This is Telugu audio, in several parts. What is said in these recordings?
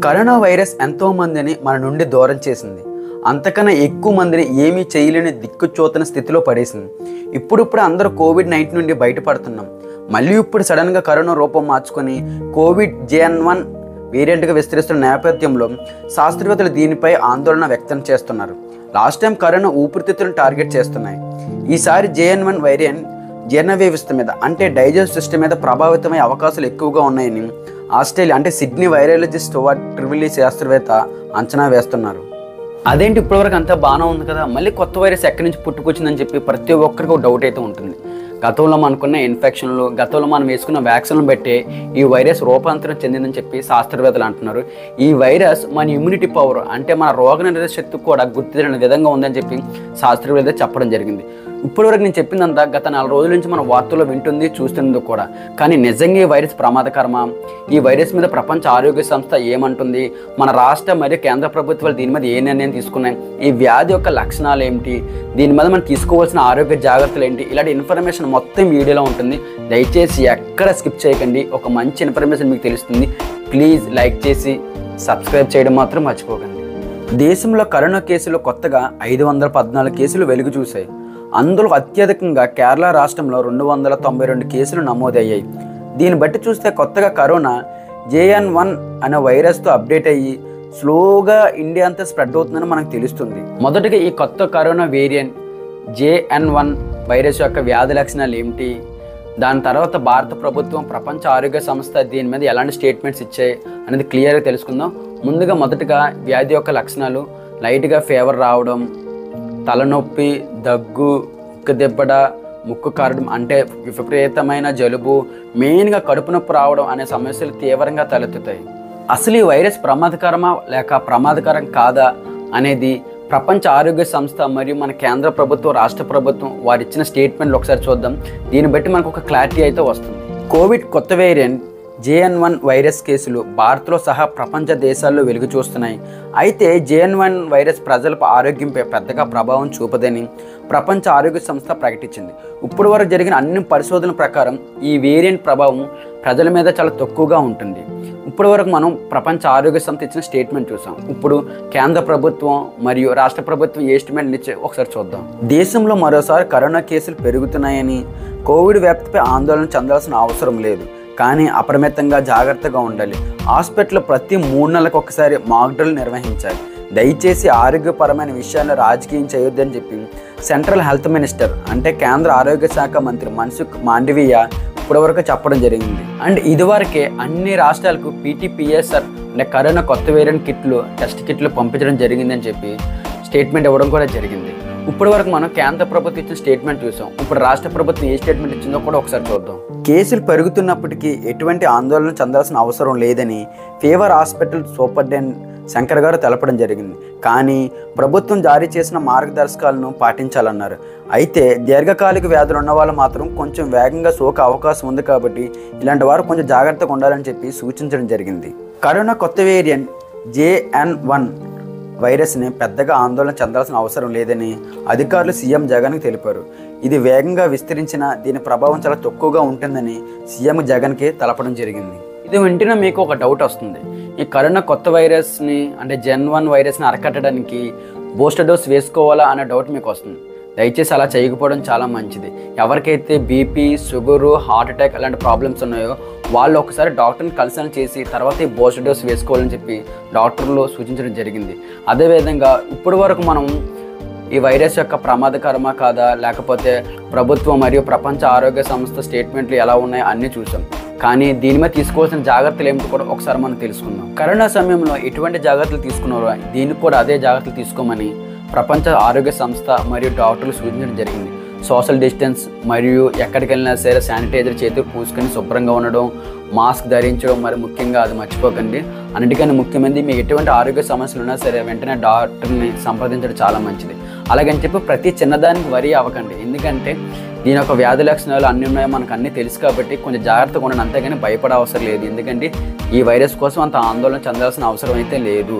కరోనా వైరస్ ఎంతో మందిని మన నుండి దూరం చేసింది. అంతకన్నా ఎక్కువ మందిని ఏమీ చేయలేని దిక్కుచోతన స్థితిలో పడేసింది. ఇప్పుడు అందరూ కోవిడ్-19 నుండి బయటపడుతున్నాం. మళ్ళీ ఇప్పుడు సడన్గా కరోనా రూపం మార్చుకొని కోవిడ్ JN.1 వేరియంట్గా విస్తరిస్తున్న నేపథ్యంలో శాస్త్రవేత్తలు దీనిపై ఆందోళన వ్యక్తం చేస్తున్నారు. లాస్ట్ టైం కరోనా ఊపిరితిత్తులను టార్గెట్ చేస్తున్నాయి. ఈసారి JN.1 వేరియంట్ జీర్ణ వ్యవస్థ మీద అంటే డైజెస్ట్ సిస్టమ్ మీద ప్రభావితమయ్యే అవకాశాలు ఎక్కువగా ఉన్నాయని ఆస్ట్రేలియా అంటే సిడ్నీ వైరాలజిస్ట్ స్టూవర్ట్ ట్రివిల్లీ శాస్త్రవేత్త అంచనా వేస్తున్నారు. అదేంటి ఇప్పటివరకు అంతా బాగానే ఉంది కదా, మళ్ళీ కొత్త వైరస్ ఎక్కడి నుంచి పుట్టుకొచ్చిందని చెప్పి ప్రతి ఒక్కరికి ఒక డౌట్ అయితే ఉంటుంది. గతంలో మనకున్న ఇన్ఫెక్షన్లు, గతంలో మనం వేసుకున్న వ్యాక్సిన్లు బట్టి ఈ వైరస్ రూపాంతరం చెందిందని చెప్పి శాస్త్రవేత్తలు అంటున్నారు. ఈ వైరస్ మన ఇమ్యూనిటీ పవర్ అంటే మన రోగనిరోధక శక్తి కూడా గుర్తించిన విధంగా ఉందని చెప్పి శాస్త్రవేత్తలు చెప్పడం జరిగింది. ఇప్పటివరకు నేను చెప్పిందంతా గత 4 రోజుల నుంచి మన వార్తల్లో వింటుంది చూస్తుంది కూడా. కానీ నిజంగా ఈ వైరస్ ప్రమాదకరమా? ఈ వైరస్ మీద ప్రపంచ ఆరోగ్య సంస్థ ఏమంటుంది? మన రాష్ట్ర మరియు కేంద్ర ప్రభుత్వాలు దీని మీద ఏ నిర్ణయం తీసుకున్నాయి? ఈ వ్యాధి యొక్క లక్షణాలు ఏమిటి? దీని మీద మనం తీసుకోవాల్సిన ఆరోగ్య జాగ్రత్తలు ఏంటి? ఇలాంటి ఇన్ఫర్మేషన్ మొత్తం వీడియోలో ఉంటుంది. దయచేసి ఎక్కడ స్కిప్ చేయకండి. ఒక మంచి ఇన్ఫర్మేషన్ మీకు తెలుస్తుంది. ప్లీజ్ లైక్ చేసి సబ్స్క్రైబ్ చేయడం మాత్రం మర్చిపోకండి. దేశంలో కరోనా కేసులు కొత్తగా 514 కేసులు వెలుగు చూశాయి. అందులో అత్యధికంగా కేరళ రాష్ట్రంలో 292 కేసులు నమోదయ్యాయి. దీన్ని బట్టి చూస్తే కొత్తగా కరోనా JN.1 అనే వైరస్తో అప్డేట్ అయ్యి స్లోగా ఇండియా అంతా స్ప్రెడ్ అవుతుందని మనకు తెలుస్తుంది. మొదటిగా ఈ కొత్త కరోనా వేరియంట్ JN.1 వైరస్ యొక్క వ్యాధి లక్షణాలు ఏమిటి, దాని తర్వాత భారత ప్రభుత్వం, ప్రపంచ ఆరోగ్య సంస్థ దీని మీద ఎలాంటి స్టేట్మెంట్స్ ఇచ్చాయి అనేది క్లియర్గా తెలుసుకుందాం. ముందుగా మొదటగా వ్యాధి యొక్క లక్షణాలు లైట్గా ఫీవర్ రావడం, తలనొప్పి, దగ్గు, ముక్కు దిబ్బడ, ముక్కు కారడం అంటే విపరీతమైన జలుబు, మెయిన్గా కడుపు నొప్పి రావడం అనే సమస్యలు తీవ్రంగా తలెత్తుతాయి. అసలు ఈ వైరస్ ప్రమాదకరమా లేక ప్రమాదకరం కాదా అనేది ప్రపంచ ఆరోగ్య సంస్థ మరియు మన కేంద్ర ప్రభుత్వం, రాష్ట్ర ప్రభుత్వం వారు ఇచ్చిన స్టేట్మెంట్లు ఒకసారి చూద్దాం. దీన్ని బట్టి మనకు ఒక క్లారిటీ అయితే వస్తుంది. కోవిడ్ కొత్త వేరియంట్ JN.1 వైరస్ కేసులు భారత్లో సహా ప్రపంచ దేశాల్లో వెలుగు చూస్తున్నాయి. అయితే JN.1 వైరస్ ప్రజల ఆరోగ్యంపై పెద్దగా ప్రభావం చూపదని ప్రపంచ ఆరోగ్య సంస్థ ప్రకటించింది. ఇప్పటి వరకు జరిగిన అన్ని పరిశోధనల ప్రకారం ఈ వేరియంట్ ప్రభావం ప్రజల మీద చాలా తక్కువగా ఉంటుంది. ఇప్పటి వరకు మనం ప్రపంచ ఆరోగ్య సంస్థ ఇచ్చిన స్టేట్మెంట్ చూసాం. ఇప్పుడు కేంద్ర ప్రభుత్వం మరియు రాష్ట్ర ప్రభుత్వం ఏ స్టేట్మెంట్ ఇచ్చే ఒకసారి చూద్దాం. దేశంలో మరోసారి కరోనా కేసులు పెరుగుతున్నాయని, కోవిడ్ వ్యాప్తిపై ఆందోళన చెందాల్సిన అవసరం లేదు, కానీ అప్రమత్తంగా జాగ్రత్తగా ఉండాలి. హాస్పిటల్లో ప్రతి 3 నెలలకు ఒకసారి మాక్ డ్రిల్ నిర్వహించాలి. దయచేసి ఆరోగ్యపరమైన విషయాల్లో రాజకీయం చేయొద్దని చెప్పి సెంట్రల్ హెల్త్ మినిస్టర్ అంటే కేంద్ర ఆరోగ్య శాఖ మంత్రి మన్సుఖ్ మాండవీయ ఇప్పటివరకు చెప్పడం జరిగింది. అండ్ ఇదివరకే అన్ని రాష్ట్రాలకు PT-PSR అంటే కరోనా కొత్త వేరియంట్ కిట్లు, టెస్ట్ కిట్లు పంపించడం జరిగిందని చెప్పి స్టేట్మెంట్ ఇవ్వడం కూడా జరిగింది. ఇప్పటి వరకు మనం కేంద్ర ప్రభుత్వం ఇచ్చిన స్టేట్మెంట్ చూసాం. ఇప్పుడు రాష్ట్ర ప్రభుత్వం ఏ స్టేట్మెంట్ ఇచ్చిందో కూడా ఒకసారి చూద్దాం. కేసులు పెరుగుతున్నప్పటికీ ఎటువంటి ఆందోళన చెందాల్సిన అవసరం లేదని ఫీవర్ హాస్పిటల్ సూపరింటెండెంట్ శంకర్ గారు తెలపడం జరిగింది. కానీ ప్రభుత్వం జారీ చేసిన మార్గదర్శకాలను పాటించాలన్నారు. అయితే దీర్ఘకాలిక వ్యాధులు ఉన్న వాళ్ళు మాత్రం కొంచెం వేగంగా సోకే అవకాశం ఉంది కాబట్టి ఇలాంటి వారు కొంచెం జాగ్రత్తగా ఉండాలని చెప్పి సూచించడం జరిగింది. కరోనా కొత్త వేరియంట్ JN.1 వైరస్ని పెద్దగా ఆందోళన చెందాల్సిన అవసరం లేదని అధికారులు సీఎం జగన్కి తెలిపారు. ఇది వేగంగా విస్తరించిన దీని ప్రభావం చాలా తక్కువగా ఉంటుందని సీఎం జగన్కి తెలపడం జరిగింది. ఇది వెంటనే మీకు ఒక డౌట్ వస్తుంది. ఈ కరోనా కొత్త వైరస్ని అంటే JN.1 వైరస్ని అరికట్టడానికి బూస్టర్ డోస్ వేసుకోవాలా అనే డౌట్ మీకు వస్తుంది. దయచేసి అలా చేయకపోవడం చాలా మంచిది. ఎవరికైతే BP, షుగరు, హార్ట్ అటాక్ అలాంటి ప్రాబ్లమ్స్ ఉన్నాయో వాళ్ళు ఒకసారి డాక్టర్ని కన్సల్ట్ చేసి తర్వాత ఈ బూస్టర్ డోస్ వేసుకోవాలని చెప్పి డాక్టర్లు సూచించడం జరిగింది. అదేవిధంగా ఇప్పటి వరకు మనం ఈ వైరస్ యొక్క ప్రమాదకరమా కాదా, లేకపోతే ప్రభుత్వం మరియు ప్రపంచ ఆరోగ్య సంస్థ స్టేట్మెంట్లు ఎలా ఉన్నాయో అన్నీ చూసాం. కానీ దీని మీద తీసుకోవాల్సిన జాగ్రత్తలు ఏమిటో కూడా ఒకసారి మనం తెలుసుకుందాం. కరోనా సమయంలో ఎటువంటి జాగ్రత్తలు తీసుకున్నారో దీనికి కూడా అదే జాగ్రత్తలు తీసుకోమని ప్రపంచ ఆరోగ్య సంస్థ మరియు డాక్టర్లు సూచించడం జరిగింది. సోషల్ డిస్టెన్స్ మరియు ఎక్కడికి వెళ్ళినా సరే శానిటైజర్ చేతులు పూసుకొని శుభ్రంగా ఉండడం, మాస్క్ ధరించడం మరి ముఖ్యంగా అది మర్చిపోకండి. అన్నిటికన్నా ముఖ్యమైనది మీకు ఎటువంటి ఆరోగ్య సమస్యలు ఉన్నా సరే వెంటనే డాక్టర్ని సంప్రదించడం చాలా మంచిది. అలాగని చెప్పి ప్రతి చిన్నదానికి వరి అవ్వకండి. ఎందుకంటే దీని యొక్క వ్యాధి లక్షణాలు అన్నీ ఉన్నాయో మనకు అన్నీ తెలుసు కాబట్టి కొంచెం జాగ్రత్తగా ఉండండి. అంతేగాని భయపడే అవసరం లేదు. ఎందుకంటే ఈ వైరస్ కోసం అంత ఆందోళన చెందాల్సిన అవసరం అయితే లేదు.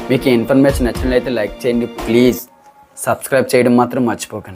మీకు ఈ ఇన్ఫర్మేషన్ నచ్చినట్లయితే లైక్ చేయండి. ప్లీజ్ సబ్స్క్రైబ్ చేయడం మాత్రం మర్చిపోకండి.